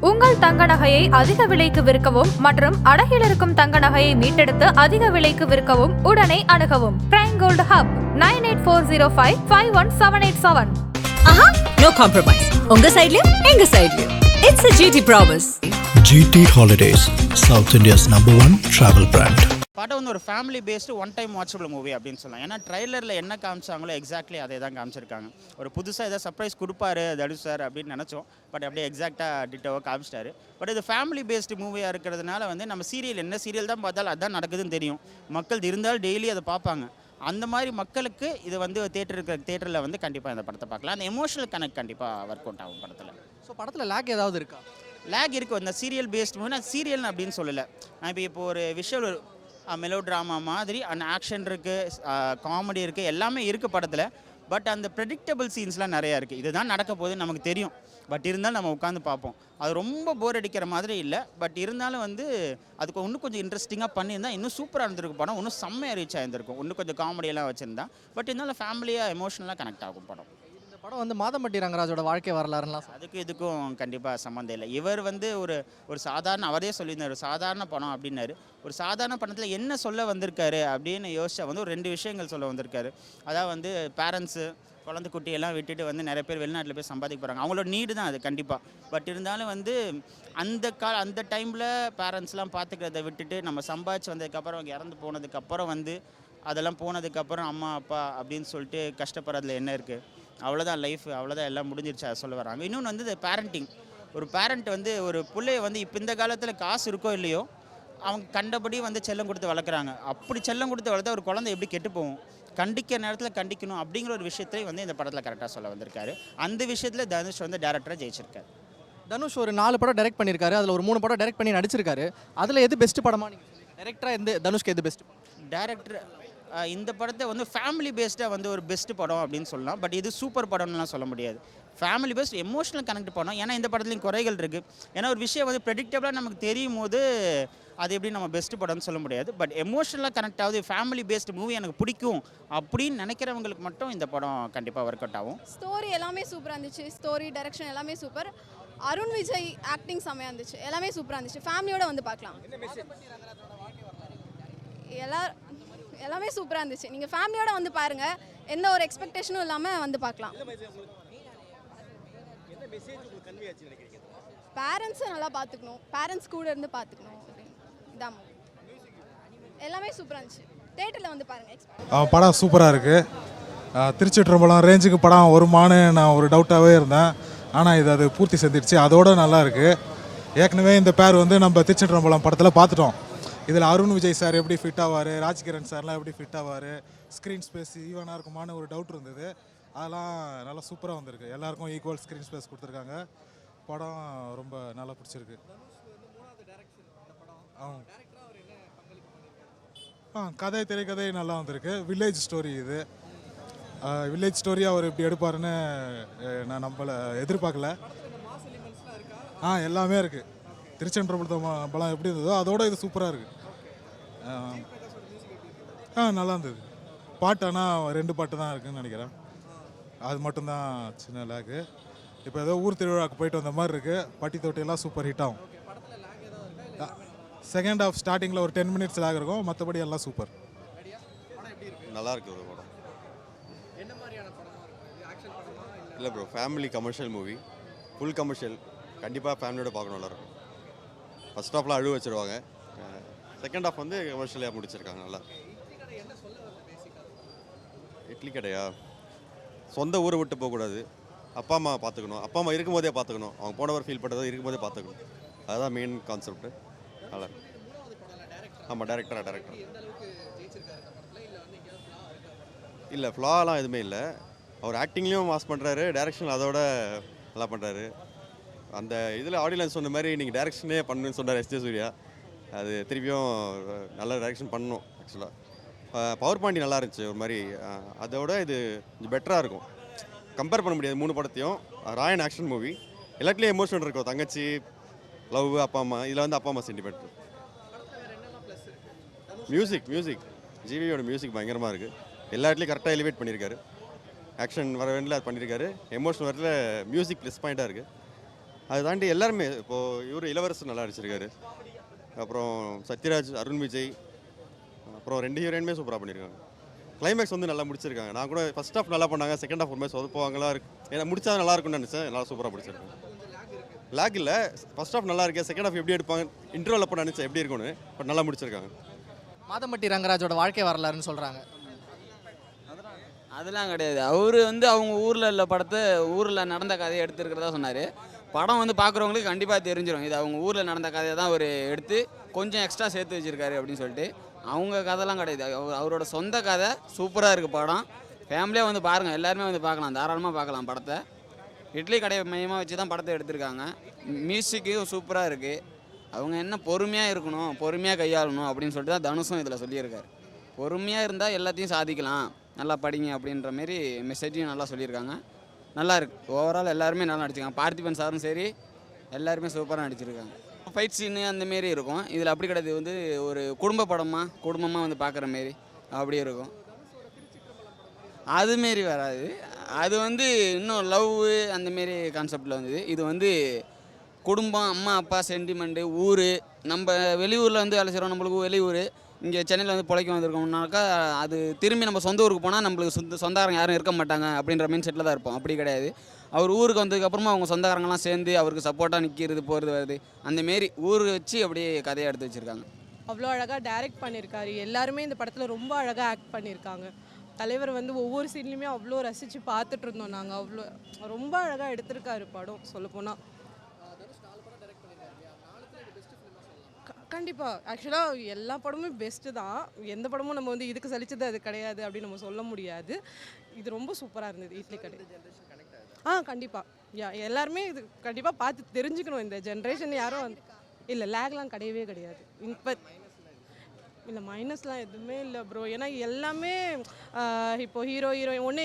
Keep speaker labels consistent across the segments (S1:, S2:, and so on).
S1: உங்கள் தங்க நகையை அதிக விலைக்கு விற்கவும் மற்றும் அடகில் இருக்கும் தங்க நகையை மீட்டெடுத்து அதிக விலைக்கு விற்கவும் உடனே அணுகவும் prime gold hub 9840551787.
S2: Aha, no compromise. உங்க சைடுலயும் எங்க சைடுலயும். It's a GT promise.
S3: GT Holidays, South India's #1 travel brand.
S4: படம் வந்து ஒரு family based one time watchable movie அப்படின்னு சொல்லலாம். ஏன்னா ட்ரைலரில் என்ன காமிச்சாங்களோ எக்ஸாக்ட்லி அதே தான் காமிச்சிருக்காங்க. ஒரு புதுசாக ஏதாவது சர்ப்ரைஸ் கொடுப்பாரு தனுஷ் சார் அப்படின்னு நினச்சோம். பட் அப்படியே எக்ஸாக்டாக டிட்டோவாக காமிச்சிட்டாரு. பட் இது ஃபேமிலி பேஸ்டு மூவியாக இருக்கிறதுனால வந்து நம்ம சீரியல் என்ன சீரியல் தான் பார்த்தாலும் அதுதான் நடக்குதுன்னு தெரியும். மக்கள் இருந்தாலும் டெய்லி அதை பார்ப்பாங்க. அந்த மாதிரி மக்களுக்கு இது வந்து தேட்டரில் வந்து கண்டிப்பாக இந்த படத்தை பார்க்கலாம். அந்த எமோஷனல் கனெக்ட் கண்டிப்பாக ஒர்க் அவுட் ஆகும் படத்தில்.
S5: ஸோ படத்தில் லேக் ஏதாவது இருக்கா?
S4: லேக் இருக்குது. இந்த சீரியல் பேஸ்டு மூவி நான் சீரியல்னு அப்படின்னு சொல்லலை. நான் இப்போ ஒரு விஷுவல் மெலோ ட்ராமா மாதிரி அந்த ஆக்ஷன் இருக்குது, காமெடி இருக்குது, எல்லாமே இருக்குது படத்தில். பட் அந்த ப்ரெடிக்டபிள் சீன்ஸ்லாம் நிறையா இருக்குது. இதுதான் நடக்க போகுதுன்னு நமக்கு தெரியும். பட் இருந்தாலும் நம்ம உட்காந்து பார்ப்போம். அது ரொம்ப போர் அடிக்கிற மாதிரி இல்லை. பட் இருந்தாலும் வந்து அதுக்கு இன்னும் கொஞ்சம் இன்ட்ரெஸ்டிங்காக பண்ணியிருந்தால் இன்னும் சூப்பராக இருந்திருக்கு படம். இன்னும் செம்மையாக ரீச் ஆகிருந்திருக்கும். இன்னும் கொஞ்சம் காமெடியெல்லாம் வச்சுருந்தா. பட் இருந்தாலும் ஃபேமிலியாக எமோஷனலாக கனெக்ட் ஆகும் படம்.
S5: இந்த படம் வந்து மாதம்பட்டி ரங்கராஜோட வாழ்க்கை வரலாறுலாம்
S4: இதுக்கும் கண்டிப்பாக சம்மந்தம் இல்லை. இவர் வந்து ஒரு சாதாரண, அவரே சொல்லியிருந்தார், ஒரு சாதாரண படம் அப்படின்னாரு. ஒரு சாதாரண படத்தில் என்ன சொல்ல வந்திருக்காரு அப்படின்னு யோசிச்சா வந்து ஒரு 2 விஷயங்கள் சொல்ல வந்திருக்காரு. அதாவது வந்து பேரண்ட்ஸு குழந்தை குட்டியெல்லாம் விட்டுட்டு வந்து நிறைய பேர் வெளிநாட்டில் போய் சம்பாதிக்க போகிறாங்க. அவங்களோட நீடு தான் அது கண்டிப்பாக. பட் இருந்தாலும் வந்து அந்த டைமில் பேரண்ட்ஸ்லாம் பார்த்துக்கிறத விட்டுட்டு நம்ம சம்பாதிச்சு வந்ததுக்கப்புறம் அவங்க இறந்து போனதுக்கப்புறம் வந்து அதெல்லாம் போனதுக்கப்புறம் அம்மா அப்பா அப்படின்னு சொல்லிட்டு கஷ்டப்படுறதுல என்ன இருக்குது? அவ்வளோதான் லைஃப், அவ்வளோதான் எல்லாம் முடிஞ்சிருச்சு அதை சொல்ல வராங்க. இன்னொன்று வந்து பேரண்டிங். ஒரு பேரண்ட் வந்து ஒரு பிள்ளைய வந்து இப்போ இந்த காலத்தில் காசு இருக்கோ இல்லையோ அவங்க கண்டபடி வந்து செல்லம் கொடுத்து வளர்க்குறாங்க. அப்படி செல்லம் கொடுத்து வளர்த்தா ஒரு குழந்தை எப்படி கெட்டு போகும்? கண்டிக்கிற நேரத்தில் கண்டிக்கணும் அப்படிங்கிற ஒரு விஷயத்தை வந்து இந்த படத்தில் கரெக்டாக சொல்ல வந்திருக்காரு. அந்த விஷயத்தில் தனுஷ் வந்து டேரக்டராக ஜெயிச்சிருக்காரு.
S5: தனுஷ் ஒரு 4 படம் டைரக்ட் பண்ணியிருக்காரு. அதில் ஒரு 3 படம் டைரக்ட் பண்ணி நடிச்சிருக்காரு. அதில் எது பெஸ்ட் படமாக நீங்கள் சொல்லுங்கள்? டேரக்டராக தனுஷ்க்கு எது பெஸ்ட்?
S4: டேரக்டர் இந்த படத்தை வந்து ஃபேமிலி பேஸ்டாக வந்து ஒரு பெஸ்ட் படம் அப்படின்னு சொல்லலாம். பட் இது சூப்பர் படம்லாம் சொல்ல முடியாது. ஃபேமிலி பேஸ்ட் எமோஷனல் கனெக்ட் பண்ணோம். ஏன்னா இந்த படத்துலையும் குறைகள் இருக்குது. ஏன்னா ஒரு விஷயம் வந்து ப்ரெடிக்டபிளாக நமக்கு தெரியும் போது அது எப்படி நம்ம பெஸ்ட் படம்னு சொல்ல முடியாது. பட் எமோஷனலாக கனெக்ட் ஆகுது, ஃபேமிலி பேஸ்டு மூவி எனக்கு பிடிக்கும் அப்படின்னு நினைக்கிறவங்களுக்கு மட்டும் இந்த படம் கண்டிப்பாக ஒர்க் அவுட் ஆகும்.
S6: ஸ்டோரி எல்லாமே சூப்பராக இருந்துச்சு. ஸ்டோரி டைரக்ஷன் எல்லாமே சூப்பர். அருண் விஜய் ஆக்டிங் செம்மையாக இருந்துச்சு. எல்லாமே சூப்பராக இருந்துச்சு. ஃபேமிலியோட வந்து பார்க்கலாம். எல்லாமே சூப்பராக இருந்துச்சு. நீங்கள் ஃபேமிலியோட வந்து பாருங்கள். எந்த ஒரு எக்ஸ்பெக்டேஷனும் இல்லாமல் வந்து பார்க்கலாம். பேரண்ட்ஸை நல்லா பார்த்துக்கணும், பேரண்ட்ஸ் கூட இருந்து பார்த்துக்கணும். இதான் எல்லாமே சூப்பராக இருந்துச்சு. தேட்டரில் வந்து பாருங்கள்.
S7: படம் சூப்பராக இருக்குது. திருச்சிற்றம்பலம் ரேஞ்சுக்கு படம் வருமானு நான் ஒரு டவுட்டாகவே இருந்தேன். ஆனால் அது பூர்த்தி செஞ்சிடுச்சு. அதோட நல்லா இருக்குது. ஏற்கனவே இந்த பேர் வந்து நம்ம திருச்சிற்றம்பலம் படத்தில் பார்த்துட்டோம். இதில் அருண் விஜய் சார் எப்படி ஃபிட் ஆவார், ராஜ்கிரண் சார்லாம் எப்படி ஃபிட் ஆவார், ஸ்க்ரீன் ஸ்பேஸ் ஈவனாக இருக்குமான்னு ஒரு டவுட் இருந்தது. அதெல்லாம் நல்லா சூப்பராக வந்திருக்கு. எல்லாருக்கும் ஈக்குவல் ஸ்க்ரீன் ஸ்பேஸ் கொடுத்துருக்காங்க. படம் ரொம்ப நல்லா பிடிச்சிருக்கு. கதை திரைக்கதை நல்லா வந்திருக்கு. வில்லேஜ் ஸ்டோரி இது. வில்லேஜ் ஸ்டோரி அவர் இப்படி எடுப்பாருன்னு நான் நம்மளை எதிர்பார்க்கல. எல்லாமே இருக்குது. திருச்செந்தூர் படம் எப்படி இருந்ததோ அதோட இது சூப்பராக இருக்குது. நல்லா இருந்தது. பாட்டு ஆனால் 2 பாட்டு தான் இருக்குதுன்னு நினைக்கிறேன். அது மட்டும்தான் சின்ன லேக்கு. இப்போ ஏதோ ஊர் திருவிழாவுக்கு போயிட்டு வந்த மாதிரி இருக்குது. பட்டி தொட்டியெல்லாம் சூப்பர் ஹிட் ஆகும். செகண்ட் ஹாஃப் ஸ்டார்டிங்கில் ஒரு 10 மினிட்ஸ் லேக் இருக்கும். மற்றபடி எல்லாம் சூப்பர்.
S8: நல்லா இருக்குது ஒரு படம். இல்லை bro, family commercial movie, full commercial. கண்டிப்பாக ஃபேமிலியோட பார்க்கணும். நல்லாயிருக்கும். ஃபர்ஸ்ட் ஹாஃப்லாம் அழுவ வச்சுருவாங்க. செகண்ட் ஹாஃப் வந்து கமர்ஷியலாக முடிச்சிருக்காங்க. நல்லா. இட்லி கடையா? சொந்த ஊரை விட்டு போகக்கூடாது. அப்பா அம்மா பார்த்துக்கணும். அப்பா அம்மா இருக்கும்போதே பார்த்துக்கணும். அவங்க போனவர் ஃபீல் பண்ணுறதோ இருக்கும்போதே பார்த்துக்கணும். அதுதான் மெயின் கான்செப்ட். நல்லா இருக்கும். ஆமாம், டேரக்டர் இல்லை, ஃப்ளாலாம் எதுவுமே இல்லை. அவர் ஆக்டிங்லேயும் மாஸ் பண்ணுறாரு, டைரக்ஷன் அதோட நல்லா பண்ணுறாரு. அந்த இதில் ஆடியன்ஸ் சொன்ன மாதிரி நீங்கள் டைரக்ஷனே பண்ணணுன்னு சொன்னார் எஸ்.ஜே. சூர்யா. அது திருப்பியும் நல்ல டைரக்ஷன் பண்ணணும். ஆக்சுவலாக பவர் பாயிண்ட் நல்லா இருந்துச்சு ஒரு மாதிரி. அதோட இது கொஞ்சம் பெட்டராக இருக்கும். கம்பேர் பண்ண முடியாது 3 படத்தையும். ராயன் ஆக்ஷன் மூவி, எல்லாத்துலேயும் எமோஷன் இருக்கும். தங்கச்சி, லவ், அப்பா அம்மா. இதில் வந்து அப்பா அம்மா சென்டிமெண்ட். மியூசிக் ஜிவியோட மியூசிக் பயங்கரமாக இருக்குது. எல்லா இடத்துலையும் கரெக்டாக எலிவேட் பண்ணியிருக்காரு. ஆக்ஷன் வர வேண்டிய அது பண்ணியிருக்காரு. எமோஷன் வரல மியூசிக் ப்ளஸ் பாயிண்ட்டாக இருக்குது. அதை தாண்டி எல்லாருமே இப்போது இவர் இளவரசர் நல்லா நடிச்சிருக்காரு, அப்புறம் சத்யராஜ், அருண் விஜய், அப்புறம் 2 ஹீரோயினுமே சூப்பராக பண்ணியிருக்காங்க. கிளைமேக்ஸ் வந்து நல்லா முடிச்சிருக்காங்க. நான் கூட ஃபர்ஸ்ட் ஹாஃப் நல்லா பண்ணாங்க, செகண்ட் ஹாஃப் ஒரு மாதிரி சொதப்புவாங்களா இருக்கு, ஏன்னா முடிச்சா நல்லா இருக்கும்னு நினச்சேன். நல்லா சூப்பராக முடிச்சிருக்காங்க. லேக் இல்லை, ஃபர்ஸ்ட் ஹாஃப் நல்லா இருக்கு, செகண்ட் ஹாஃப் எப்படி எடுப்பாங்க இன்டர்வல் அப்போ நினச்சேன் எப்படி இருக்கும்னு, பட் நல்லா முடிச்சிருக்காங்க.
S5: மாதம்பட்டி ரங்கராஜோட வாழ்க்கை வரலாறுன்னு சொல்கிறாங்க.
S9: அதெல்லாம் கிடையாது. அவர் வந்து அவங்க ஊரில் உள்ள படத்தை ஊரில் நடந்த கதையை எடுத்துருக்கிறதா சொன்னார். படம் வந்து பார்க்குறவங்களுக்கு கண்டிப்பாக தெரிஞ்சிடும் இது அவங்க ஊரில் நடந்த கதையை தான் அவர் எடுத்து கொஞ்சம் எக்ஸ்ட்ரா சேர்த்து வச்சுருக்காரு அப்படின்னு சொல்லிட்டு. அவங்க கதைலாம் கிடையாது, அவரோட சொந்த கதை. சூப்பராக இருக்குது படம். ஃபேமிலியாக வந்து பாருங்கள், எல்லாருமே வந்து பார்க்கலாம், தாராளமாக பார்க்கலாம் படத்தை. இட்லி கடையை மையமாக வச்சு தான் படத்தை எடுத்திருக்காங்க. மியூசிக்கு சூப்பராக இருக்குது. அவங்க என்ன பொறுமையாக இருக்கணும், பொறுமையாக கையாளணும் அப்படின்னு சொல்லிட்டு தான் தனுஷும் இதில் சொல்லியிருக்காரு. பொறுமையாக இருந்தால் எல்லாத்தையும் சாதிக்கலாம், நல்லா படிங்க அப்படின்ற மாரி மெசேஜையும் நல்லா சொல்லியிருக்காங்க. நல்லா இருக்குது. ஓவரால் எல்லாருமே நல்லா நடிச்சிருக்காங்க. பார்த்திபன் சாரும் சரி, எல்லாருமே சூப்பராக நடிச்சிருக்காங்க. ஃபைட் சீனு அந்தமாரி இருக்கும். இதில் அப்படி கிடையாது, வந்து ஒரு குடும்பமாக வந்து பார்க்குற மாரி அப்படி இருக்கும். அதுமாரி வராது. அது வந்து இன்னும் லவ் அந்தமாரி கான்செப்டில் வந்தது. இது வந்து குடும்பம், அம்மா அப்பா, சென்டிமெண்ட்டு, ஊர். நம்ம வெளியூரில் வந்து வேலை செய்கிறோம், நம்மளுக்கு வெளியூர். இங்கே சென்னையில் வந்து பிழைக்க வந்திருக்கோம்னாக்கா அது திரும்பி நம்ம சொந்த ஊருக்கு போனால் நம்மளுக்கு சொந்தக்காரங்க யாரும் இருக்க மாட்டாங்க அப்படின்ற மைண்ட் செட்டில் தான் இருப்போம். அப்படி கிடையாது. அவர் ஊருக்கு வந்ததுக்கப்புறமா அவங்க சொந்தக்காரங்களாம் சேர்ந்து அவருக்கு சப்போர்ட்டாக நிற்கிறது, போகிறது, வருது, அந்தமாரி ஊர் வச்சு அப்படியே கதையை எடுத்து வச்சுருக்காங்க.
S10: அவ்வளோ அழகாக டைரக்ட் பண்ணியிருக்காரு. எல்லாருமே இந்த படத்தில் ரொம்ப அழகாக ஆக்ட் பண்ணியிருக்காங்க. தலைவர் வந்து ஒவ்வொரு சீன்லையுமே அவ்வளோ ரசித்து பார்த்துட்டு இருந்தோம் நாங்கள். அவ்வளோ ரொம்ப அழகாக எடுத்திருக்காரு படம் சொல்லப்போனால். கண்டிப்பாக ஆக்சுவலாக எல்லா படமும் பெஸ்ட்டு தான். எந்த படமும் நம்ம வந்து இதுக்கு சலிச்சது அது கிடையாது அப்படின்னு நம்ம சொல்ல முடியாது. இது ரொம்ப சூப்பராக இருந்தது இட்லி கடை. கண்டிப்பாக எல்லாருமே இது கண்டிப்பாக பார்த்து தெரிஞ்சுக்கணும். இந்த ஜென்ரேஷன் யாரும் இல்லை, லேக்லாம் கிடையவே கிடையாது. இப்போ இல்லை மைனஸ்லாம் எதுவுமே இல்லை ப்ரோ. ஏன்னா எல்லாமே இப்போ ஹீரோயின் ஒன்று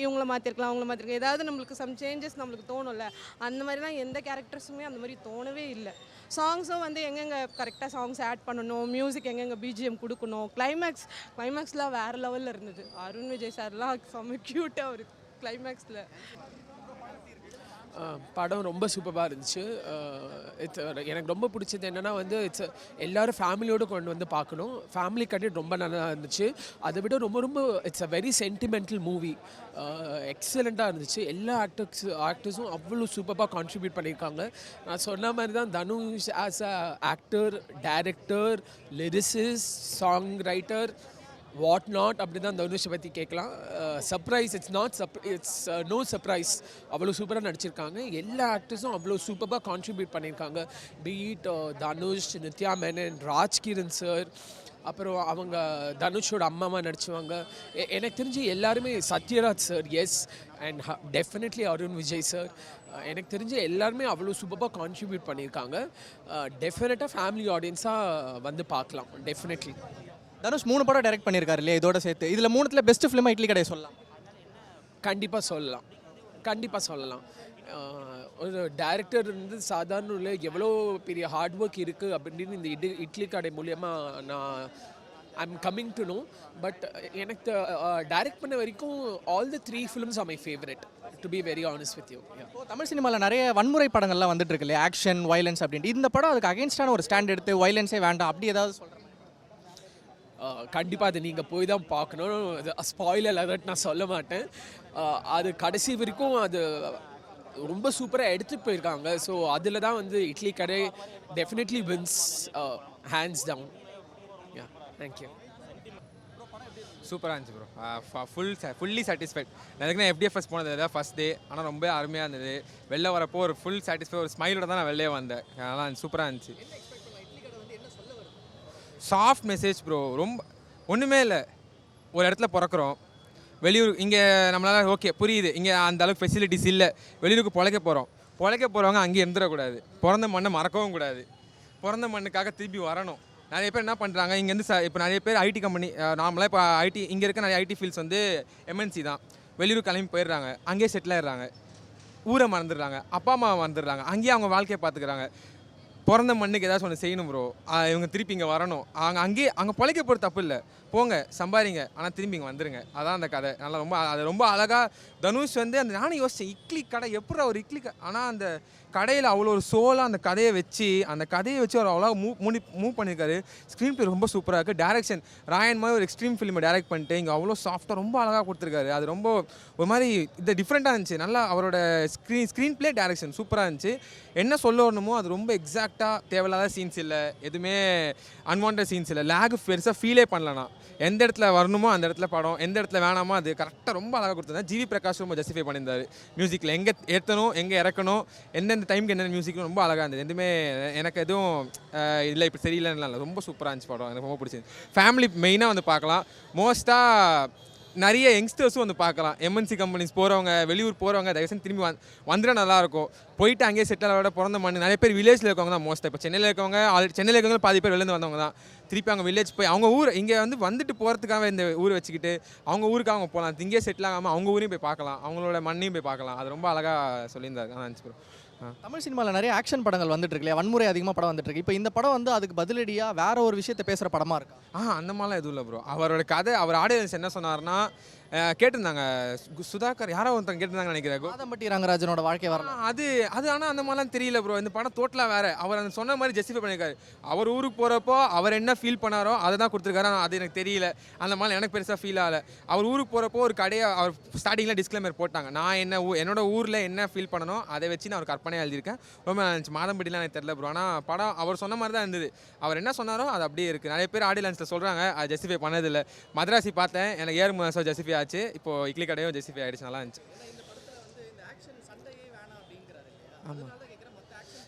S10: இவங்கள மாற்றிருக்கலாம், அவங்கள மாற்றிருக்கலாம், ஏதாவது நம்மளுக்கு சம் சேஞ்சஸ் நம்மளுக்கு தோணும்ல. அந்த மாதிரிலாம் எந்த கேரக்டர்ஸுமே அந்த மாதிரி தோணவே இல்லை. சாங்ஸும் வந்து எங்கெங்கே கரெக்டாக சாங்ஸ் ஆட் பண்ணணும், மியூசிக் எங்கெங்கே பிஜிஎம் கொடுக்கணும், கிளைமேக்ஸ்லாம் வேறு லெவலில் இருந்தது. அருண் விஜய் சார்லாம் செம்ம க்யூட்டாக ஒரு கிளைமேக்ஸில்.
S11: படம் ரொம்ப சூப்பராக இருந்துச்சு. எனக்கு ரொம்ப பிடிச்சது என்னென்னா வந்து எல்லோரும் ஃபேமிலியோடு கொண்டு வந்து பார்க்கணும். ஃபேமிலி கண்டென்ட் ரொம்ப நல்லா இருந்துச்சு. அதை விட ரொம்ப it's a very sentimental movie. எக்ஸலண்ட்டாக இருந்துச்சு. எல்லா ஆக்டர்ஸும் அவ்வளோ சூப்பராக கான்ட்ரிபியூட் பண்ணியிருக்காங்க. நான் சொன்ன மாதிரி தான் Dhanush as a actor, director, lyricist, song writer, what not அப்படி தான் தனுஷை பற்றி கேட்கலாம். Surprise, it's no surprise. அவ்வளோ சூப்பராக நடிச்சிருக்காங்க. எல்லா ஆக்டர்ஸும் அவ்வளோ சூப்பராக கான்ட்ரிபியூட் பண்ணியிருக்காங்க. பீட் தனுஷ், நித்யா மேனன், ராஜ்கிரண் சார், அப்புறம் அவங்க தனுஷோட அம்மாவாக நடிச்சுவாங்க. எனக்கு தெரிஞ்சு எல்லாருமே, Sathyaraj sir, yes, and definitely Arun Vijay sir, எனக்கு தெரிஞ்சு எல்லாருமே அவ்வளோ சூப்பராக கான்ட்ரிபியூட் பண்ணியிருக்காங்க. டெஃபினட்டாக ஃபேமிலி ஆடியன்ஸாக வந்து பார்க்கலாம். டெஃபினெட்லி.
S5: தனுஷ் 3 படம் டைரக்ட் பண்ணியிருக்காரு இல்லையா இதோட சேர்த்து. இதில் 3த்துல பெஸ்ட் ஃபிலிமாக இட்லி கடையை சொல்லலாம்.
S11: கண்டிப்பாக சொல்லலாம். ஒரு டைரக்டர் வந்து சாதாரண எவ்வளோ பெரிய ஹார்ட் ஒர்க் இருக்குது அப்படின்னு இந்த இட்லி கடை மூலியமாக நான் I'm coming to know. But எனக்கு டைரக்ட் பண்ண வரைக்கும் all the 3 films R my favourite, to be very honest with you.
S5: Tamil சினிமாவில் நிறைய வன்முறை படங்கள்லாம் வந்துட்டு இருக்கு இல்லையா, ஆக்ஷன், வயலன்ஸ் அப்படின்ட்டு. இந்த படம் அதுக்கு அகேன்ஸ்டான ஒரு ஸ்டாண்ட் எடுத்து வயலன்ஸே வேண்டாம் அப்படி ஏதாவது சொல்கிறேன்?
S11: கண்டிப்பாக அது நீங்கள் போய் தான் பார்க்கணும். ஸ்பாயிலர் அலர்ட் நான் சொல்ல மாட்டேன். அது கடைசி வரைக்கும் அது ரொம்ப சூப்பராக எடுத்துகிட்டு போயிருக்காங்க. ஸோ அதில் தான் வந்து இட்லி கடை டெஃபினெட்லி வின்ஸ் ஹேண்ட்ஸ் டவுன். யா, தேங்க்யூ.
S12: சூப்பராக இருந்துச்சு ப்ரோ. Fully satisfied. எனக்கு FDFS போனது தான் ஃபஸ்ட் டே. ஆனால் ரொம்ப அருமையாக இருந்தது. வெளில வரப்போ ஒரு ஃபுல் சாட்டிஸ்ஃபை, ஒரு ஸ்மைலோட தான் நான் வெளிலே வந்தேன். அதனால் சூப்பராக இருந்துச்சு. Soft message bro. ரொம்ப ஒன்றுமே இல்லை, ஒரு இடத்துல பிறக்கிறோம், வெளியூர் இங்கே நம்மளால் ஓகே புரியுது, இங்கே அந்த அளவுக்கு ஃபெசிலிட்டிஸ் இல்லை, வெளியூருக்கு பிழைக்க போகிறவங்க அங்கேயே இருந்துடக்கூடாது, பிறந்த மண்ணை மறக்கவும் கூடாது, பிறந்த மண்ணுக்காக திருப்பி வரணும். நிறைய பேர் என்ன பண்ணுறாங்க, இங்கேருந்து இப்போ நிறைய பேர் ஐடி கம்பெனி, நார்மலாக இப்போ ஐடி இங்கே இருக்க நிறைய ஐடி ஃபீல்ட்ஸ் வந்து MNC தான், வெளியூர் கிளம்பி போயிடுறாங்க, அங்கேயே செட்டில் ஆகிடுறாங்க, ஊரை மறந்துடுறாங்க, அப்பா அம்மா மறந்துடுறாங்க, அங்கேயே அவங்க வாழ்க்கையை பார்த்துக்கிறாங்க. பிறந்த மண்ணுக்கு ஏதாச்சும் ஒன்று செய்யணும் ப்ரோ. இவங்க திருப்பி இங்கே வரணும். அங்கே பிழைக்க போகிற தப்பு இல்லை, போங்க சம்பாதிங்க, ஆனால் திரும்பி இங்கே வந்துடுங்க. அதான் அந்த கதை. அது ரொம்ப அழகாக தனுஷ் வந்து அந்த நானும் யோசித்தேன், இட்லி கடை எப்படி ஒரு இட்லி ஆனால் அந்த கடையில் அவ்வளோ ஒரு சோலாக அந்த கதையை வச்சு அவர் அவ்வளோ மூவ் பண்ணியிருக்காரு. ஸ்க்ரீன் ப்ளே ரொம்ப சூப்பராக இருக்குது. டேரக்ஷன் ராயன் மாதிரி ஒரு எக்ஸ்ட்ரீம் ஃபிலிமை டேரக்ட் பண்ணிட்டு இங்கே அவ்வளோ சாஃப்டாக ரொம்ப அழகாக கொடுத்துருக்காரு. அது ரொம்ப ஒரு மாதிரி இது டிஃப்ரெண்ட்டாக இருந்துச்சு. நல்லா அவரோட ஸ்க்ரீன் ப்ளே டேரக்ஷன் சூப்பராக இருந்துச்சு. என்ன சொல்ல வரணுமோ அது ரொம்ப எக்ஸாக்டாக, தேவையில்லாத சீன்ஸ் இல்லை, எதுவுமே அன்வான்ட் சீன்ஸ் இல்லை, லேக் பெருசாக ஃபீலே பண்ணலண்ணா. எந்த இடத்துல வரணுமோ அந்த இடத்துல படம், எந்த இடத்துல வேணாமோ அது கரெக்டாக ரொம்ப அழகாக கொடுத்துருந்தேன். ஜிவி பிரகாஷ் ரொம்ப ஜஸ்டிஃபை பண்ணியிருந்தார் மியூசிக்கில். எங்கே ஏற்றணும், எங்கே இறக்கணும், எந்தெந்த டைமுக்கு என்னென்ன மியூசிக்கும் ரொம்ப அழகாக இருந்தது. எதுவுமே எனக்கு எதுவும் இல்லை இப்படி சரியில்லைன்னு இல்லை, ரொம்ப சூப்பராக இருந்துச்சு படம். எனக்கு ரொம்ப பிடிச்சிருந்து. ஃபேமிலி மெயினாக வந்து பார்க்கலாம். மோஸ்ட்டாக நிறைய யங்ஸ்டர்ஸும் வந்து பார்க்கலாம். எம்என்சி கம்பெனிஸ் போகிறவங்க, வெளியூர் போகிறவங்க தயவுசெய்து திரும்பி வந்துட நல்லாயிருக்கும். போயிட்டு அங்கேயே செட்டிலோட பிறந்த மண். நிறைய பேர் வில்லேஜில் இருக்கவங்க தான் மோஸ்ட்டாக. இப்போ சென்னையில் இருக்கவங்க சென்னையில் இருக்கவங்க பாதி பேர் வெளிலேருந்து வந்தவங்க தான். திருப்பி அவங்க வில்லேஜ் போய் அவங்க ஊர் இங்கே வந்துட்டு போகிறதுக்காக இந்த ஊரை வச்சுக்கிட்டு அவங்க ஊருக்கு அவங்க போகலாம். இங்கேயே செட்டில் ஆகாமல் அவங்க ஊரையும் போய் பார்க்கலாம், அவங்களோட மண்ணையும் போய் பார்க்கலாம். அது ரொம்ப அழகாக சொல்லியிருந்தாரு. அதான் இருந்துச்சு ப்ரோ.
S5: தமிழ் சினிமாவில் நிறைய ஆக்ஷன் படங்கள் வந்துட்டு இருக்கு இல்லையா, வன்முறை அதிகமாக படம் வந்துட்டு இருக்கு. இப்போ இந்த படம் வந்து அதுக்கு பதிலடியாக வேற ஒரு விஷயத்தை பேசுகிற படமாக இருக்கா?
S12: அந்த மாதிரிலாம் எதுவும் இல்லை ப்ரோ. அவரோட கதை, அவர் ஆடியன்ஸ் என்ன சொன்னார்னா, கேட்டிருந்தாங்க சுதாகர் யாரோ ஒருத்தங்க கேட்டிருந்தாங்க நினைக்கிறேன்,
S5: மாதம்பட்டி ரங்கராஜனோட வாழ்க்கை வரலாம்.
S12: அது ஆனால் அந்த மாதிரிலாம் தெரியல ப்ரோ. இந்த படம் டோட்டலாக வேறு. அவர் அந்த சொன்ன மாதிரி ஜஸ்டிஃபை பண்ணியிருக்காரு. அவர் ஊருக்கு போகிறப்போ அவர் என்ன ஃபீல் பண்ணாரோ அதை தான் கொடுத்துருக்காரு. அது எனக்கு தெரியல, அந்த மாதிரி எனக்கு பெருசாக ஃபீல் ஆகலை. அவர் ஊருக்கு போகிறப்போ ஒரு கடையை அவர் ஸ்டார்டிங்கில் டிஸ்க்ளைமர் போட்டாங்க. நான் என்னோட ஊரில் என்ன ஃபீல் பண்ணணும் அதை வச்சு நான் ஒரு கற்பனையாக எழுதியிருக்கேன். ரொம்ப இருந்துச்சு. மாதம்பட்டிலாம் எனக்கு தெரியல ப்ரோ. ஆனால் படம் அவர் சொன்ன மாதிரி தான் இருந்தது. அவர் என்ன சொன்னாரோ அது அப்படியே இருக்குது. நிறைய பேர் ஆடியன்ஸில் சொல்கிறாங்க அது ஜஸ்டிஃபை பண்ணதில்லை. மദ്രാசி பார்த்தேன், எனக்கு 7 மாதம் ஜஸ்டிஃபை ஆச்சு. இப்போது இட்லி கடையும் ஜஸ்டிஃபை ஆகிடுச்சு. நல்லா இருந்துச்சு. ஆமாம்,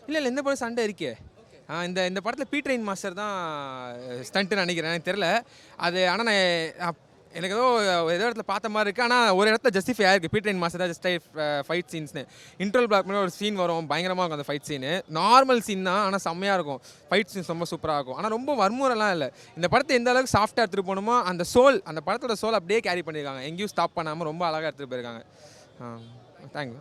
S12: இல்லை இந்த படம் சண்டை இருக்கே. இந்த படத்தில் பி ட்ரெயின் மாஸ்டர் தான் ஸ்டண்ட்டுன்னு நினைக்கிறேன், எனக்கு தெரில அது. ஆனால் நான் எனக்கு ஏதோ இடத்துல பார்த்த மாதிரி இருக்குது. ஆனால் ஒரு இடத்துல ஜஸ்டிஃபை ஆயிருக்கு. பி ட்ரெயின் மாஸ்டர் தான் ஜஸ்ட் ஃபைட் சீன்ஸ்னு. இன்ட்ரோல் பிளாக் பண்ணி ஒரு சீன் வரும், பயங்கரமாக இருக்கும் அந்த ஃபைட் சீனு. நார்மல் சீன் தான், ஆனால் செம்மையாக இருக்கும். ஃபைட் சீன்ஸ் ரொம்ப சூப்பராக இருக்கும். ஆனால் ரொம்ப வன்முறைலாம் இல்லை. இந்த படத்தை எந்த அளவுக்கு சாஃப்டாக எடுத்துகிட்டு போகணுமோ அந்த படத்தோட சோல் அப்படியே கேரி பண்ணியிருக்காங்க. எங்கேயும் ஸ்டாப் பண்ணாமல் ரொம்ப அழகாக எடுத்துகிட்டு போயிருக்காங்க. தேங்க்யூ.